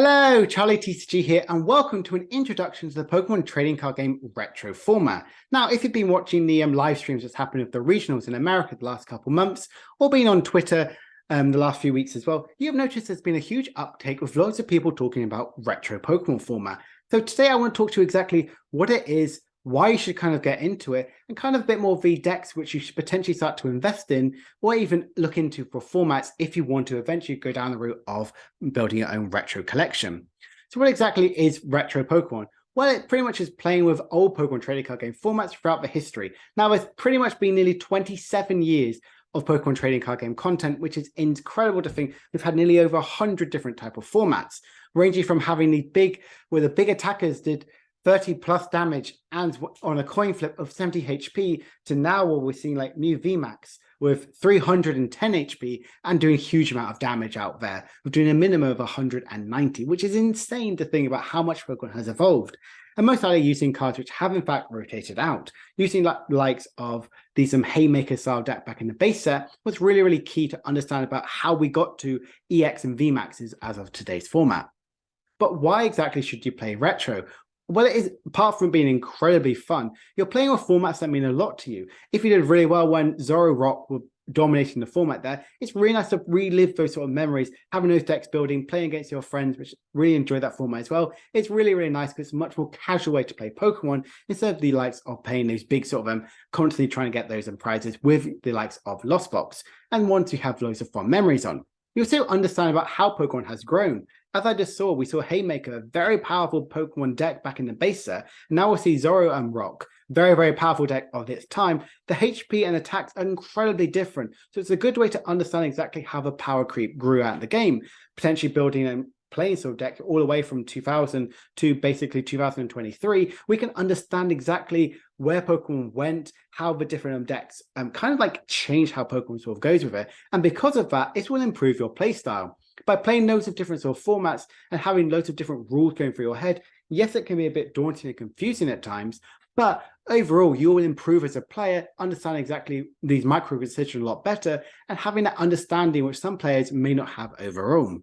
Hello, Charlie TCG here, and welcome to an introduction to the Pokemon trading card game retro format. Now, if you've been watching the live streams that's happened with the regionals in America the last couple months, or been on Twitter the last few weeks as well, you've noticed there's been a huge uptake with loads of people talking about retro Pokemon format. So today I want to talk to you exactly what it is, why you should kind of get into it, and kind of a bit more of the decks which you should potentially start to invest in, or even look into for formats if you want to eventually go down the route of building your own retro collection. So what exactly is retro Pokemon? Well, it pretty much is playing with old Pokemon trading card game formats throughout the history. Now, it's pretty much been nearly 27 years of Pokemon trading card game content, which is incredible to think we've had nearly over 100 different type of formats, ranging from having the big attackers did 30 plus damage and on a coin flip of 70 HP to now what we're seeing like new VMAX with 310 HP and doing a huge amount of damage out there. We're doing a minimum of 190, which is insane to think about how much Pokemon has evolved. And most likely using cards which have in fact rotated out. Using like the likes of these Haymaker style deck back in the base set was really, really key to understand about how we got to EX and VMAXs as of today's format. But why exactly should you play retro? Well, it is, apart from being incredibly fun, you're playing with formats that mean a lot to you. If you did really well when Zoro Rock were dominating the format there, it's really nice to relive those sort of memories, having those decks building, playing against your friends, which really enjoy that format as well. It's really, really nice because it's a much more casual way to play Pokemon instead of the likes of playing those big sort of constantly trying to get those prizes with the likes of Lost Box and ones you have loads of fun memories on. You also understand about how Pokemon has grown. As I just saw, we saw Haymaker, a very powerful Pokemon deck back in the base set. Now we'll see Zoro and Rock, very, very powerful deck of its time. The HP and attacks are incredibly different. So it's a good way to understand exactly how the power creep grew out the game, potentially building and playing sort of deck all the way from 2000 to basically 2023. We can understand exactly where Pokemon went, how the different decks kind of like change how Pokemon sort of goes with it. And because of that, it will improve your playstyle. By playing loads of different sort of formats and having loads of different rules going through your head, yes, it can be a bit daunting and confusing at times, but overall, you will improve as a player, understand exactly these micro decisions a lot better, and having that understanding which some players may not have overall.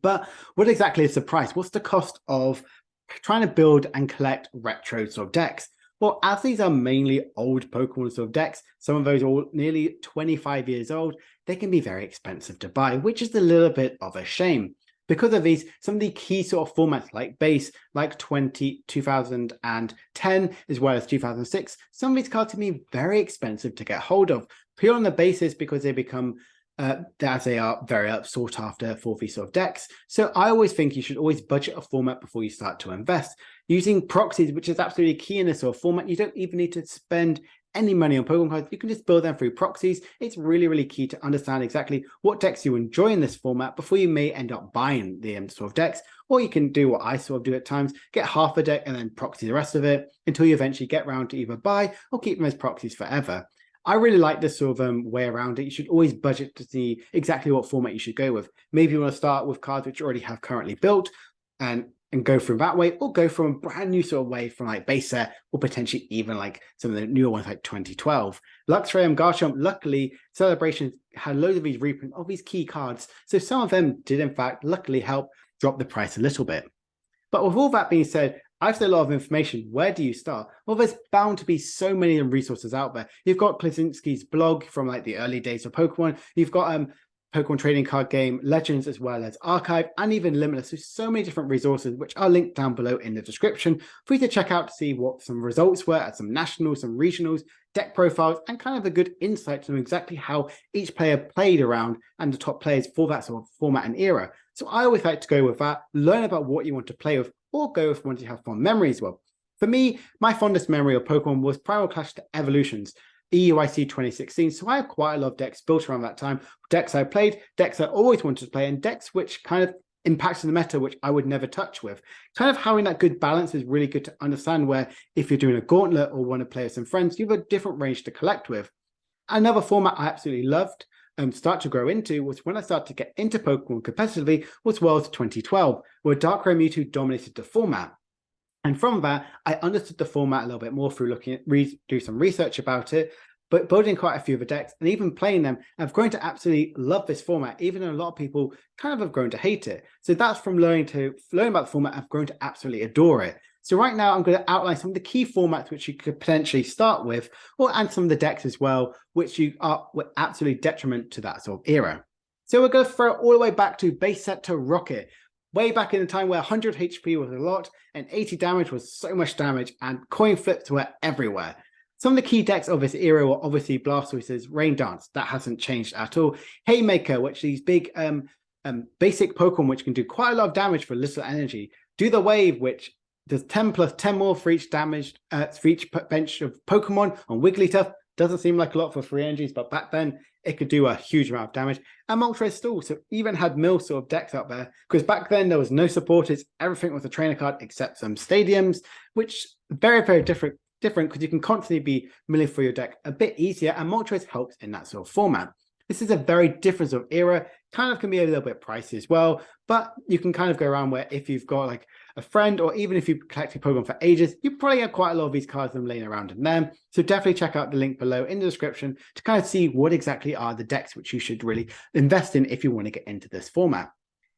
But what exactly is the price? What's the cost of trying to build and collect retro sort of decks? Well, as these are mainly old Pokemon sort of decks, some of those are nearly 25 years old, they can be very expensive to buy, which is a little bit of a shame. Because of these, some of the key sort of formats like base, like 2010, as well as 2006, some of these cards can be very expensive to get hold of, pure on the basis because they become as they are very sought after for these sort of decks. So I always think you should always budget a format before you start to invest. Using proxies, which is absolutely key in this sort of format, you don't even need to spend any money on Pokemon cards. You can just build them through proxies. It's really, really key to understand exactly what decks you enjoy in this format before you may end up buying the sort of decks. Or you can do what I sort of do at times, get half a deck and then proxy the rest of it until you eventually get around to either buy or keep them as proxies forever. I really like this sort of way around it. You should always budget to see exactly what format you should go with. Maybe you want to start with cards which you already have currently built and go from that way, or go from a brand new sort of way from like base set, or potentially even like some of the newer ones like 2012. Luxray and Garchomp, luckily, Celebrations had loads of these reprints of these key cards. So some of them did in fact luckily help drop the price a little bit. But with all that being said, I've said a lot of information. Where do you start? Well, there's bound to be so many resources out there. You've got Klaczynski's blog from like the early days of Pokemon. You've got Pokemon trading card game Legends, as well as Archive and even Limitless. There's so many different resources, which are linked down below in the description for you to check out to see what some results were at some nationals, some regionals, deck profiles, and kind of a good insight to exactly how each player played around and the top players for that sort of format and era. So I always like to go with that, learn about what you want to play with, or go with ones you have fond memories with. For me, my fondest memory of Pokemon was Primal Clash to Evolutions, EUIC 2016. So I have quite a lot of decks built around that time. Decks I played, decks I always wanted to play, and decks which kind of impacted the meta, which I would never touch with. Kind of having that good balance is really good to understand where if you're doing a gauntlet or want to play with some friends, you have a different range to collect with. Another format I absolutely loved start to grow into was when I started to get into Pokemon competitively was Worlds 2012, where Darkrai Mewtwo dominated the format. And from that, I understood the format a little bit more through looking at, do some research about it, but building quite a few of the decks and even playing them, I've grown to absolutely love this format, even though a lot of people kind of have grown to hate it. So that's from learning about the format, I've grown to absolutely adore it. So right now I'm going to outline some of the key formats which you could potentially start with, and some of the decks as well, which were absolutely detriment to that sort of era. So we're going to throw it all the way back to base set to rocket. Way back in the time where 100 HP was a lot and 80 damage was so much damage and coin flips were everywhere. Some of the key decks of this era were obviously Blastoise's Rain Dance. That hasn't changed at all. Haymaker, which these big basic Pokemon which can do quite a lot of damage for little energy. Do the Wave, which does 10 plus 10 more for each damage, for each bench of Pokemon on Wigglytuff. Doesn't seem like a lot for 3 energies, but back then it could do a huge amount of damage. And Moltres Stall, so even had mill sort of decks out there, because back then there was no supporters, everything was a trainer card except some stadiums, which very, very different because you can constantly be milling for your deck a bit easier, and Moltres helps in that sort of format. This is a very different sort of era, kind of can be a little bit pricey as well, but you can kind of go around where if you've got like a friend, or even if you've collected Pokemon for ages, you probably have quite a lot of these cards laying around in there. So definitely check out the link below in the description to kind of see what exactly are the decks which you should really invest in if you want to get into this format.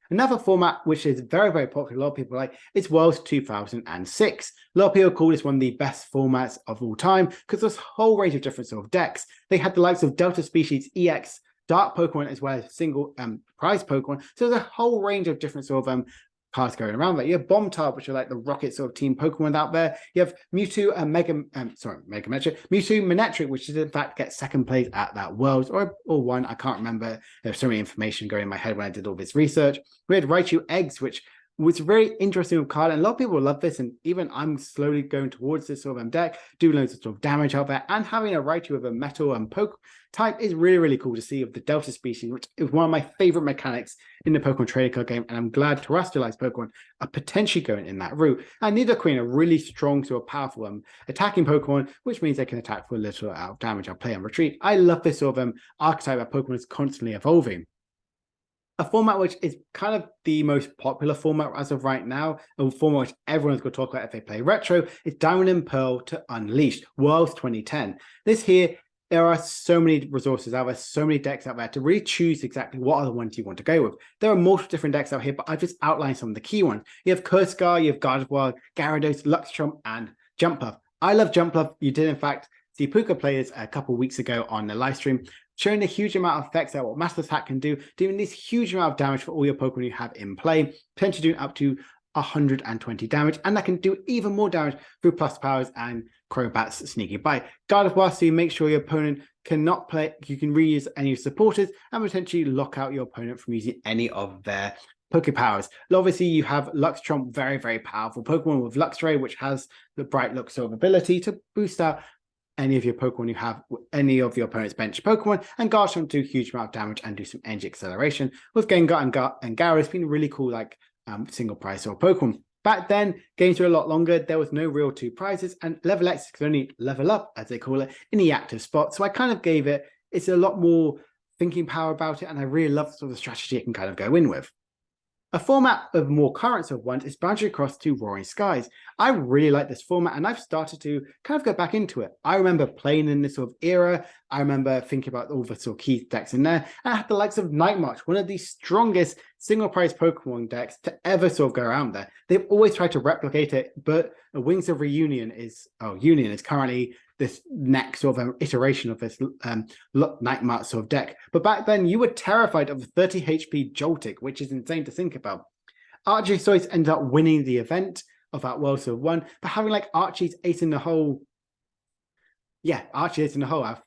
Another format which is very, very popular, a lot of people like, is Worlds 2006. A lot of people call this one of the best formats of all time because there's a whole range of different sort of decks. They had the likes of Delta Species, EX, Dark Pokemon, as well as single prize Pokemon. So there's a whole range of different sort of cards going around. Like you have Bombard, which are like the rocket sort of team Pokemon out there. You have Mewtwo and Mewtwo Manectric, which is in fact gets second place at that Worlds or one. I can't remember. There's so many information going in my head when I did all this research. We had Raichu Eggs, which was very interesting card, and a lot of people love this, and even I'm slowly going towards this sort of deck, do loads of sort of damage out there, and having a Raichu with a metal and poke type is really, really cool to see of the Delta species, which is one of my favorite mechanics in the Pokemon trading card game, and I'm glad terrestrialized Pokemon are potentially going in that route. And Nidoqueen, a really strong, sort of powerful attacking Pokemon, which means they can attack for a little out of damage. I'll play and retreat. I love this sort of archetype that Pokemon is constantly evolving. A format which is kind of the most popular format as of right now, a format which everyone's going to talk about if they play retro, is Diamond and Pearl to Unleashed, Worlds 2010. This here, there are so many resources out there, so many decks out there to really choose exactly what are the ones you want to go with. There are multiple different decks out here, but I've just outlined some of the key ones. You have Kurtzgar, you have Gardevoir, Gyarados, Luxtrump, and Jumpluff. I love Jumpluff. You did, in fact, see Puka players a couple of weeks ago on the live stream, showing a huge amount of effects at what Master Attack can do, doing this huge amount of damage for all your Pokemon you have in play, potentially doing up to 120 damage, and that can do even more damage through plus powers and Crobat's Sneaky Bite. Gardevoir, so you make sure your opponent cannot play, you can reuse any of your supporters and potentially lock out your opponent from using any of their Poke Powers. Obviously, you have Luxtrump, very, very powerful Pokemon with Luxray, which has the Bright Look sort of ability to boost out any of your Pokemon you have, any of your opponent's bench Pokemon, and Garchomp do a huge amount of damage and do some energy acceleration. With Gengar and Gyarados, it's been really cool, like single prize or Pokemon. Back then, games were a lot longer. There was no real 2 prizes, and level X could only level up, as they call it, in the active spot. So I kind of gave it's a lot more thinking power about it, and I really love sort of the strategy it can kind of go in with. A format of more current sort of ones is Boundary Cross to Roaring Skies. I really like this format, and I've started to kind of go back into it. I remember playing in this sort of era. I remember thinking about all the sort of key decks in there. And I had the likes of Night March, one of the strongest single prize Pokemon decks to ever sort of go around there. They've always tried to replicate it, but Wings of Union is currently this next sort of iteration of this Night March sort of deck. But back then, you were terrified of 30 HP Joltik, which is insane to think about. HGSS ended up winning the event of that World War 1, but having like Archie's Ace in the Hole. Yeah, Archie Ace in the Hole. I'm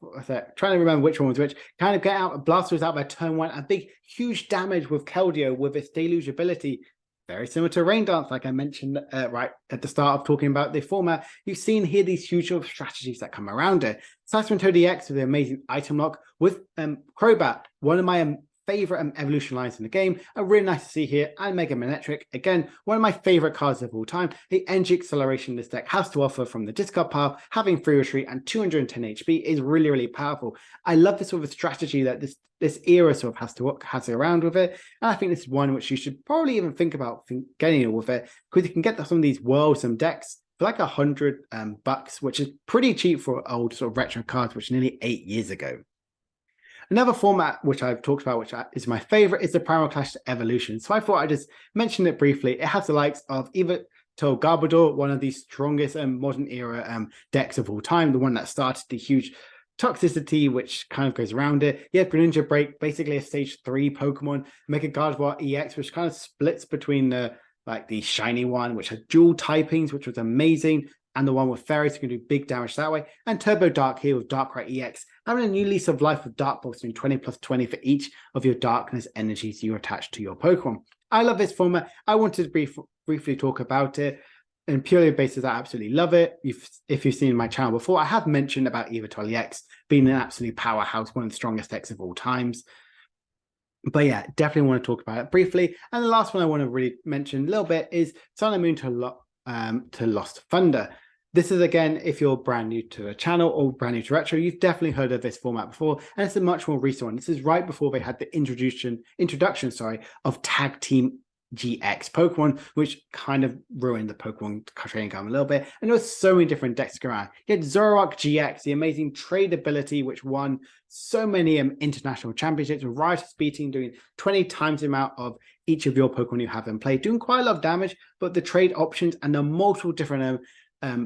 trying to remember which one was which. Kind of get out, Blaster was out there turn 1, a big, huge damage with Keldeo with its Deluge ability. Very similar to Rain Dance, like I mentioned right at the start of talking about the format. You've seen here these huge sort of strategies that come around it. Toad EX with the amazing item lock with Crobat, one of my favorite evolution lines in the game. Really nice to see here. And Mega Manectric, again, one of my favorite cards of all time. The energy acceleration this deck has to offer from the discard pile, having free retreat and 210 HP is really, really powerful. I love this sort of strategy that this era sort of has around with it. And I think this is one which you should probably even think about getting it with it, because you can get some of these worlds, some decks for like $100, which is pretty cheap for old sort of retro cards, which is nearly 8 years ago. Another format which I've talked about, which is my favorite, is the Primal Clash Evolution. So I thought I'd just mention it briefly. It has the likes of either Garbodor, one of the strongest modern era decks of all time, the one that started the huge toxicity which kind of goes around it. You have Greninja Break, basically a stage 3 Pokemon. Mega Gardevoir EX, which kind of splits between the shiny one, which had dual typings, which was amazing, and the one with fairies can do big damage that way. And Turbo Dark here with Darkrai EX, having a new lease of life with Dark Pulse doing 20+20 for each of your darkness energies you attach to your Pokemon. I love this format. I wanted to briefly talk about it, and purely basis, I absolutely love it. If you've seen my channel before, I have mentioned about Yveltal EX being an absolute powerhouse, one of the strongest decks of all times. But yeah, definitely want to talk about it briefly. And the last one I want to really mention a little bit is Sun and Moon to Lost Thunder. This is, again, if you're brand new to the channel or brand new to Retro, you've definitely heard of this format before, and it's a much more recent one. This is right before they had the introduction of Tag Team GX Pokemon, which kind of ruined the Pokemon trading card a little bit. And there was so many different decks going around. You had Zoroark GX, the amazing trade ability, which won so many international championships, with Riotous beating, doing 20 times the amount of each of your Pokemon you have in play, doing quite a lot of damage, but the trade options and the multiple different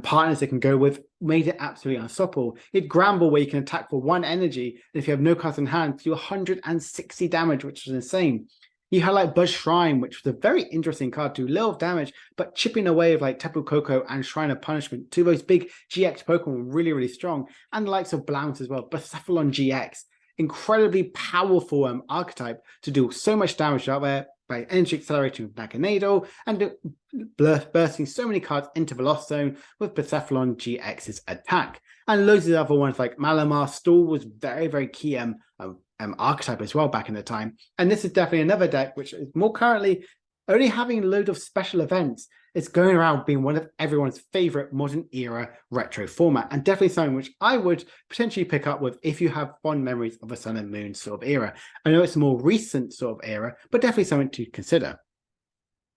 partners they can go with made it absolutely unstoppable. You had Gramble, where you can attack for 1 energy, and if you have no cards in hand, do 160 damage, which is insane. You had like Buzz Shrine, which was a very interesting card, do little damage, but chipping away with like Tapu Koko and Shrine of Punishment, 2 of those big GX Pokemon, really, really strong, and the likes of Blounce as well. Bucephalon GX, incredibly powerful archetype to do so much damage out there by energy accelerating with Naganadel and bursting so many cards into the Lost Zone with Bucephalon GX's attack. And loads of the other ones like Malamar. Stall was very, very key archetype as well back in the time. And this is definitely another deck which is more currently only having a load of special events. It's going around being one of everyone's favorite modern era retro format, and definitely something which I would potentially pick up with if you have fond memories of a Sun and Moon sort of era. I know it's a more recent sort of era, but definitely something to consider.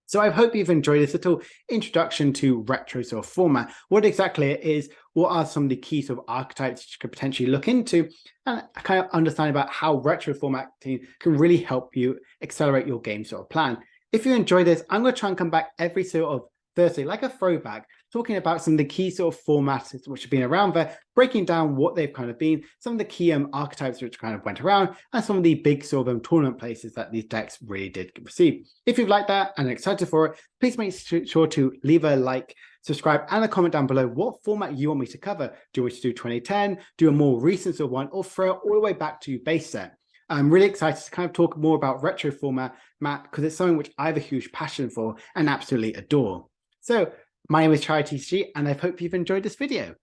So I hope you've enjoyed this little introduction to retro sort of format, what exactly it is, what are some of the key sort of archetypes you could potentially look into, and kind of understand about how retro formatting can really help you accelerate your game sort of plan. If you enjoy this, I'm going to try and come back every sort of Thursday, like a throwback, talking about some of the key sort of formats which have been around there, breaking down what they've kind of been, some of the key archetypes which kind of went around, and some of the big sort of tournament places that these decks really did receive. If you've liked that and are excited for it, please make sure to leave a like, subscribe, and a comment down below what format you want me to cover. Do you want me to do 2010, do a more recent sort of one, or throw it all the way back to base set? I'm really excited to kind of talk more about retro format, Matt, because it's something which I have a huge passion for and absolutely adore. So my name is TCG, and I hope you've enjoyed this video.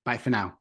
Bye for now.